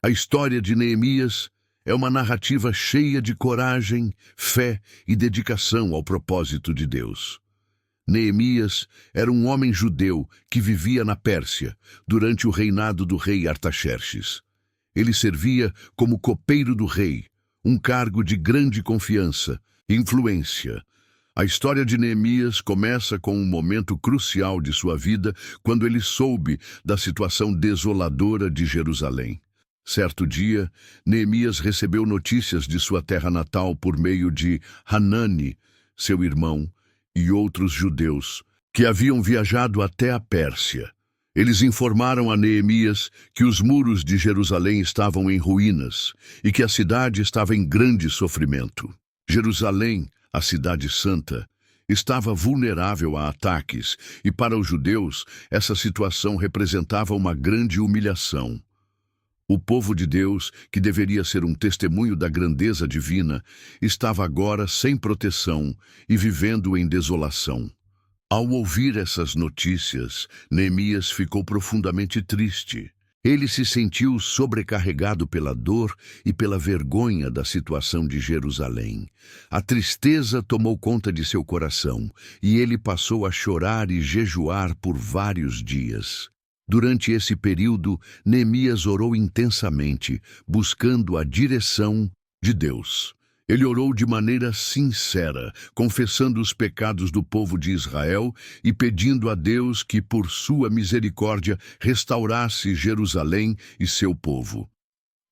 A história de Neemias é uma narrativa cheia de coragem, fé e dedicação ao propósito de Deus. Neemias era um homem judeu que vivia na Pérsia durante o reinado do rei Artaxerxes. Ele servia como copeiro do rei, um cargo de grande confiança e influência. A história de Neemias começa com um momento crucial de sua vida, quando ele soube da situação desoladora de Jerusalém. Certo dia, Neemias recebeu notícias de sua terra natal por meio de Hanani, seu irmão, e outros judeus que haviam viajado até a Pérsia. Eles informaram a Neemias que os muros de Jerusalém estavam em ruínas e que a cidade estava em grande sofrimento. Jerusalém, a cidade santa, estava vulnerável a ataques e para os judeus essa situação representava uma grande humilhação. O povo de Deus, que deveria ser um testemunho da grandeza divina, estava agora sem proteção e vivendo em desolação. Ao ouvir essas notícias, Neemias ficou profundamente triste. Ele se sentiu sobrecarregado pela dor e pela vergonha da situação de Jerusalém. A tristeza tomou conta de seu coração e ele passou a chorar e jejuar por vários dias. Durante esse período, Neemias orou intensamente, buscando a direção de Deus. Ele orou de maneira sincera, confessando os pecados do povo de Israel e pedindo a Deus que, por sua misericórdia, restaurasse Jerusalém e seu povo.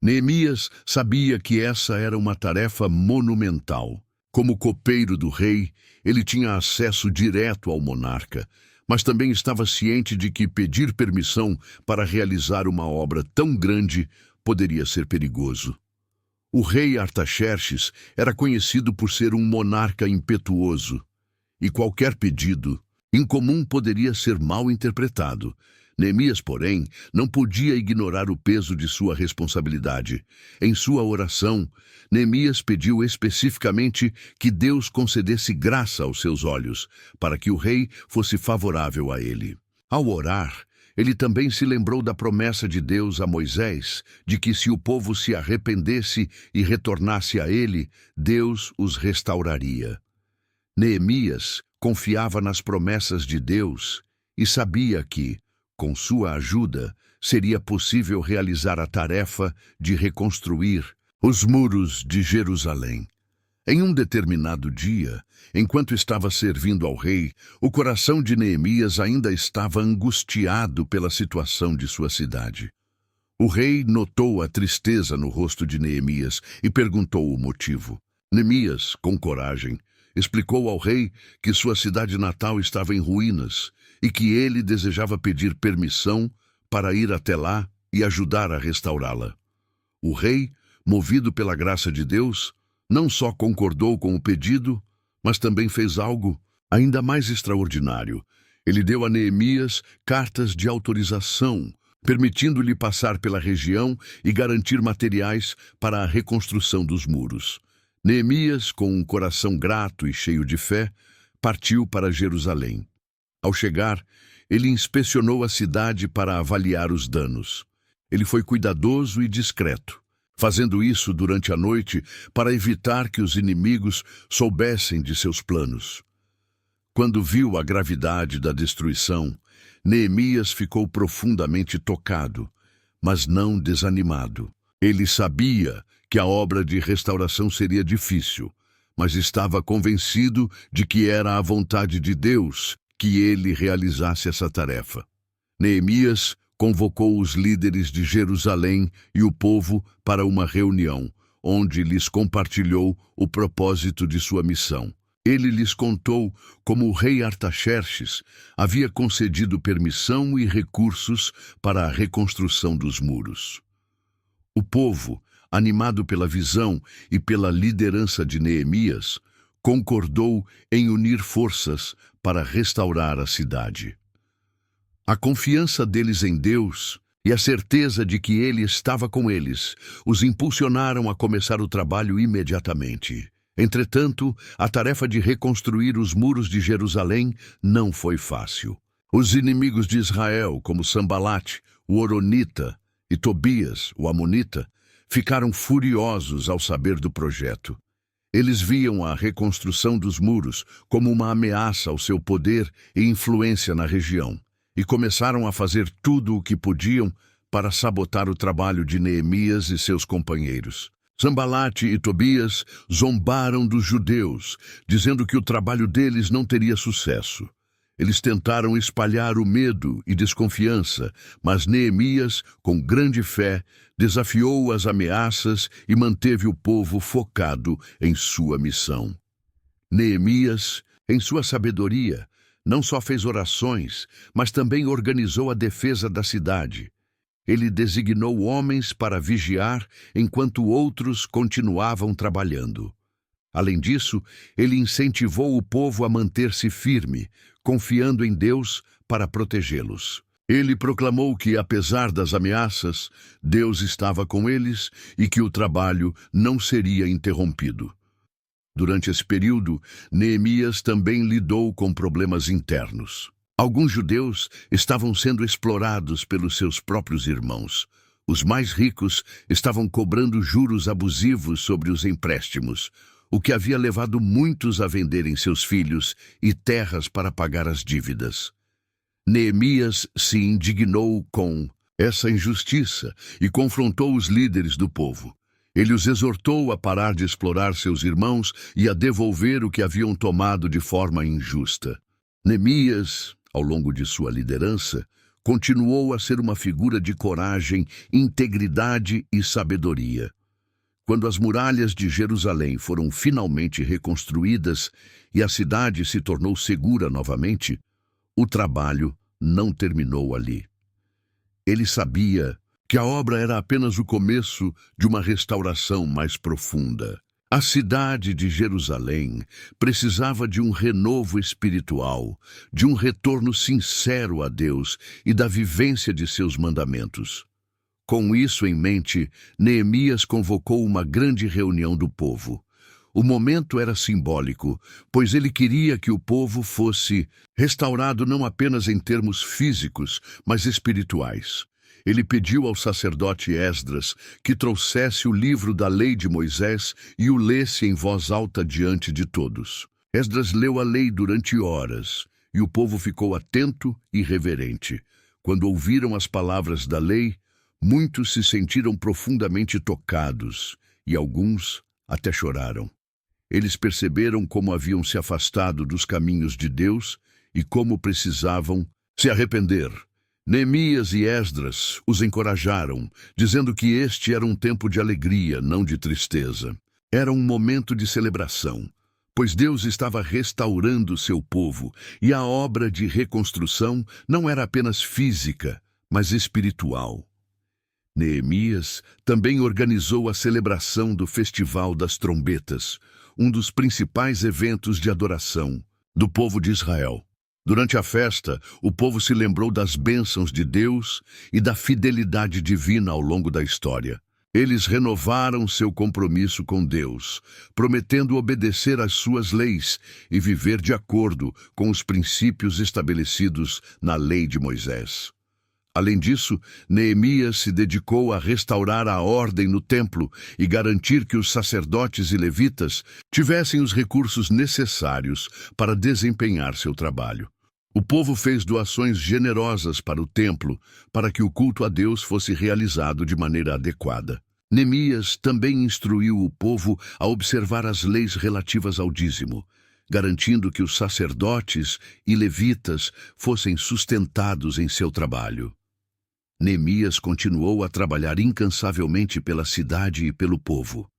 Neemias sabia que essa era uma tarefa monumental. Como copeiro do rei, ele tinha acesso direto ao monarca, mas também estava ciente de que pedir permissão para realizar uma obra tão grande poderia ser perigoso. O rei Artaxerxes era conhecido por ser um monarca impetuoso, e qualquer pedido incomum poderia ser mal interpretado. Neemias, porém, não podia ignorar o peso de sua responsabilidade. Em sua oração, Neemias pediu especificamente que Deus concedesse graça aos seus olhos, para que o rei fosse favorável a ele. Ao orar, ele também se lembrou da promessa de Deus a Moisés, de que se o povo se arrependesse e retornasse a ele, Deus os restauraria. Neemias confiava nas promessas de Deus e sabia que, com sua ajuda, seria possível realizar a tarefa de reconstruir os muros de Jerusalém. Em um determinado dia, enquanto estava servindo ao rei, o coração de Neemias ainda estava angustiado pela situação de sua cidade. O rei notou a tristeza no rosto de Neemias e perguntou o motivo. Neemias, com coragem, explicou ao rei que sua cidade natal estava em ruínas e que ele desejava pedir permissão para ir até lá e ajudar a restaurá-la. O rei, movido pela graça de Deus, não só concordou com o pedido, mas também fez algo ainda mais extraordinário. Ele deu a Neemias cartas de autorização, permitindo-lhe passar pela região e garantir materiais para a reconstrução dos muros. Neemias, com um coração grato e cheio de fé, partiu para Jerusalém. Ao chegar, ele inspecionou a cidade para avaliar os danos. Ele foi cuidadoso e discreto, fazendo isso durante a noite para evitar que os inimigos soubessem de seus planos. Quando viu a gravidade da destruição, Neemias ficou profundamente tocado, mas não desanimado. Ele sabia que a obra de restauração seria difícil, mas estava convencido de que era a vontade de Deus que ele realizasse essa tarefa. Neemias convocou os líderes de Jerusalém e o povo para uma reunião, onde lhes compartilhou o propósito de sua missão. Ele lhes contou como o rei Artaxerxes havia concedido permissão e recursos para a reconstrução dos muros. O povo, animado pela visão e pela liderança de Neemias, concordou em unir forças para restaurar a cidade. A confiança deles em Deus e a certeza de que Ele estava com eles os impulsionaram a começar o trabalho imediatamente. Entretanto, a tarefa de reconstruir os muros de Jerusalém não foi fácil. Os inimigos de Israel, como Sambalate, o Horonita, e Tobias, o amonita, ficaram furiosos ao saber do projeto. Eles viam a reconstrução dos muros como uma ameaça ao seu poder e influência na região, e começaram a fazer tudo o que podiam para sabotar o trabalho de Neemias e seus companheiros. Sanbalate e Tobias zombaram dos judeus, dizendo que o trabalho deles não teria sucesso. Eles tentaram espalhar o medo e desconfiança, mas Neemias, com grande fé, desafiou as ameaças e manteve o povo focado em sua missão. Neemias, em sua sabedoria, não só fez orações, mas também organizou a defesa da cidade. Ele designou homens para vigiar enquanto outros continuavam trabalhando. Além disso, ele incentivou o povo a manter-se firme, confiando em Deus para protegê-los. Ele proclamou que, apesar das ameaças, Deus estava com eles e que o trabalho não seria interrompido. Durante esse período, Neemias também lidou com problemas internos. Alguns judeus estavam sendo explorados pelos seus próprios irmãos. Os mais ricos estavam cobrando juros abusivos sobre os empréstimos, o que havia levado muitos a venderem seus filhos e terras para pagar as dívidas. Neemias se indignou com essa injustiça e confrontou os líderes do povo. Ele os exortou a parar de explorar seus irmãos e a devolver o que haviam tomado de forma injusta. Neemias, ao longo de sua liderança, continuou a ser uma figura de coragem, integridade e sabedoria. Quando as muralhas de Jerusalém foram finalmente reconstruídas e a cidade se tornou segura novamente, o trabalho não terminou ali. Ele sabia que a obra era apenas o começo de uma restauração mais profunda. A cidade de Jerusalém precisava de um renovo espiritual, de um retorno sincero a Deus e da vivência de seus mandamentos. Com isso em mente, Neemias convocou uma grande reunião do povo. O momento era simbólico, pois ele queria que o povo fosse restaurado não apenas em termos físicos, mas espirituais. Ele pediu ao sacerdote Esdras que trouxesse o livro da lei de Moisés e o lesse em voz alta diante de todos. Esdras leu a lei durante horas, e o povo ficou atento e reverente. Quando ouviram as palavras da lei, muitos se sentiram profundamente tocados, e alguns até choraram. Eles perceberam como haviam se afastado dos caminhos de Deus e como precisavam se arrepender. Neemias e Esdras os encorajaram, dizendo que este era um tempo de alegria, não de tristeza. Era um momento de celebração, pois Deus estava restaurando seu povo, e a obra de reconstrução não era apenas física, mas espiritual. Neemias também organizou a celebração do Festival das Trombetas, um dos principais eventos de adoração do povo de Israel. Durante a festa, o povo se lembrou das bênçãos de Deus e da fidelidade divina ao longo da história. Eles renovaram seu compromisso com Deus, prometendo obedecer às suas leis e viver de acordo com os princípios estabelecidos na lei de Moisés. Além disso, Neemias se dedicou a restaurar a ordem no templo e garantir que os sacerdotes e levitas tivessem os recursos necessários para desempenhar seu trabalho. O povo fez doações generosas para o templo para que o culto a Deus fosse realizado de maneira adequada. Neemias também instruiu o povo a observar as leis relativas ao dízimo, garantindo que os sacerdotes e levitas fossem sustentados em seu trabalho. Neemias continuou a trabalhar incansavelmente pela cidade e pelo povo.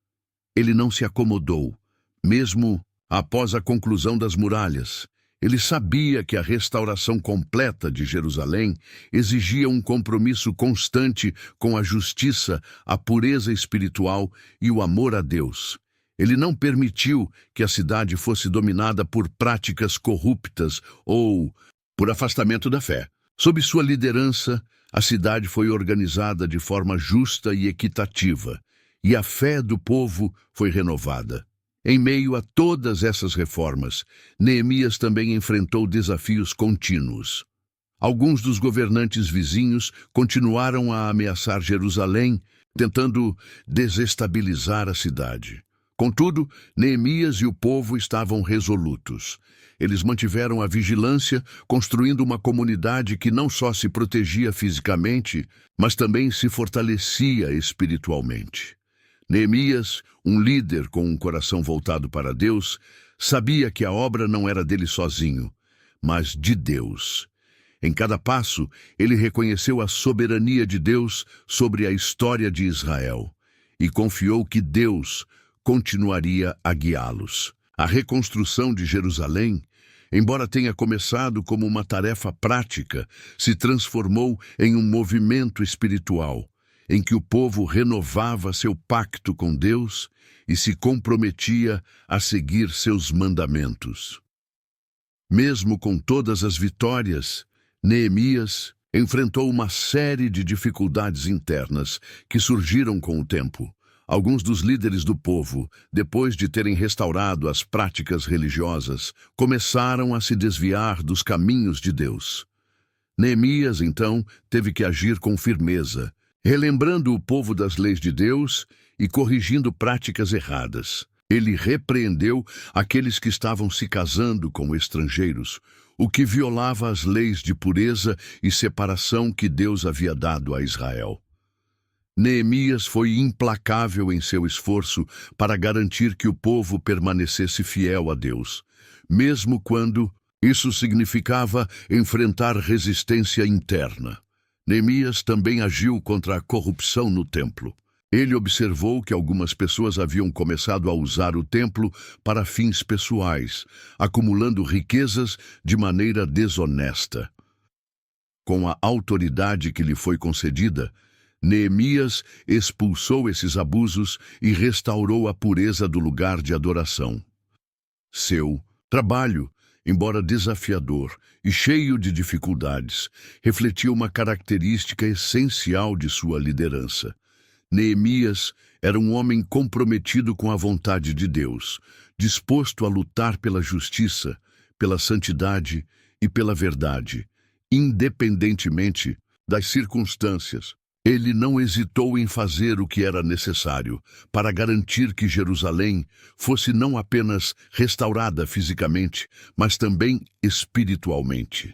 Ele não se acomodou, mesmo após a conclusão das muralhas. Ele sabia que a restauração completa de Jerusalém exigia um compromisso constante com a justiça, a pureza espiritual e o amor a Deus. Ele não permitiu que a cidade fosse dominada por práticas corruptas ou por afastamento da fé. Sob sua liderança, a cidade foi organizada de forma justa e equitativa, e a fé do povo foi renovada. Em meio a todas essas reformas, Neemias também enfrentou desafios contínuos. Alguns dos governantes vizinhos continuaram a ameaçar Jerusalém, tentando desestabilizar a cidade. Contudo, Neemias e o povo estavam resolutos. Eles mantiveram a vigilância, construindo uma comunidade que não só se protegia fisicamente, mas também se fortalecia espiritualmente. Neemias, um líder com um coração voltado para Deus, sabia que a obra não era dele sozinho, mas de Deus. Em cada passo, ele reconheceu a soberania de Deus sobre a história de Israel e confiou que Deus continuaria a guiá-los. A reconstrução de Jerusalém, embora tenha começado como uma tarefa prática, se transformou em um movimento espiritual, em que o povo renovava seu pacto com Deus e se comprometia a seguir seus mandamentos. Mesmo com todas as vitórias, Neemias enfrentou uma série de dificuldades internas que surgiram com o tempo. Alguns dos líderes do povo, depois de terem restaurado as práticas religiosas, começaram a se desviar dos caminhos de Deus. Neemias, então, teve que agir com firmeza, relembrando o povo das leis de Deus e corrigindo práticas erradas. Ele repreendeu aqueles que estavam se casando com estrangeiros, o que violava as leis de pureza e separação que Deus havia dado a Israel. Neemias foi implacável em seu esforço para garantir que o povo permanecesse fiel a Deus, mesmo quando isso significava enfrentar resistência interna. Neemias também agiu contra a corrupção no templo. Ele observou que algumas pessoas haviam começado a usar o templo para fins pessoais, acumulando riquezas de maneira desonesta. Com a autoridade que lhe foi concedida, Neemias expulsou esses abusos e restaurou a pureza do lugar de adoração. Seu trabalho, embora desafiador e cheio de dificuldades, refletia uma característica essencial de sua liderança. Neemias era um homem comprometido com a vontade de Deus, disposto a lutar pela justiça, pela santidade e pela verdade, independentemente das circunstâncias. Ele não hesitou em fazer o que era necessário para garantir que Jerusalém fosse não apenas restaurada fisicamente, mas também espiritualmente.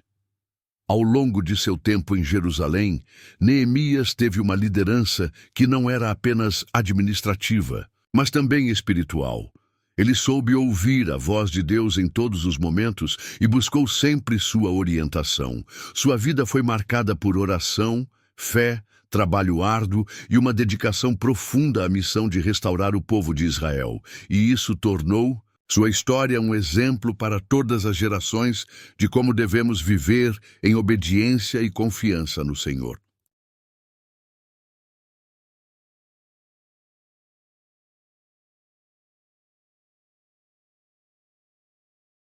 Ao longo de seu tempo em Jerusalém, Neemias teve uma liderança que não era apenas administrativa, mas também espiritual. Ele soube ouvir a voz de Deus em todos os momentos e buscou sempre sua orientação. Sua vida foi marcada por oração, fé, trabalho árduo e uma dedicação profunda à missão de restaurar o povo de Israel. E isso tornou sua história um exemplo para todas as gerações de como devemos viver em obediência e confiança no Senhor.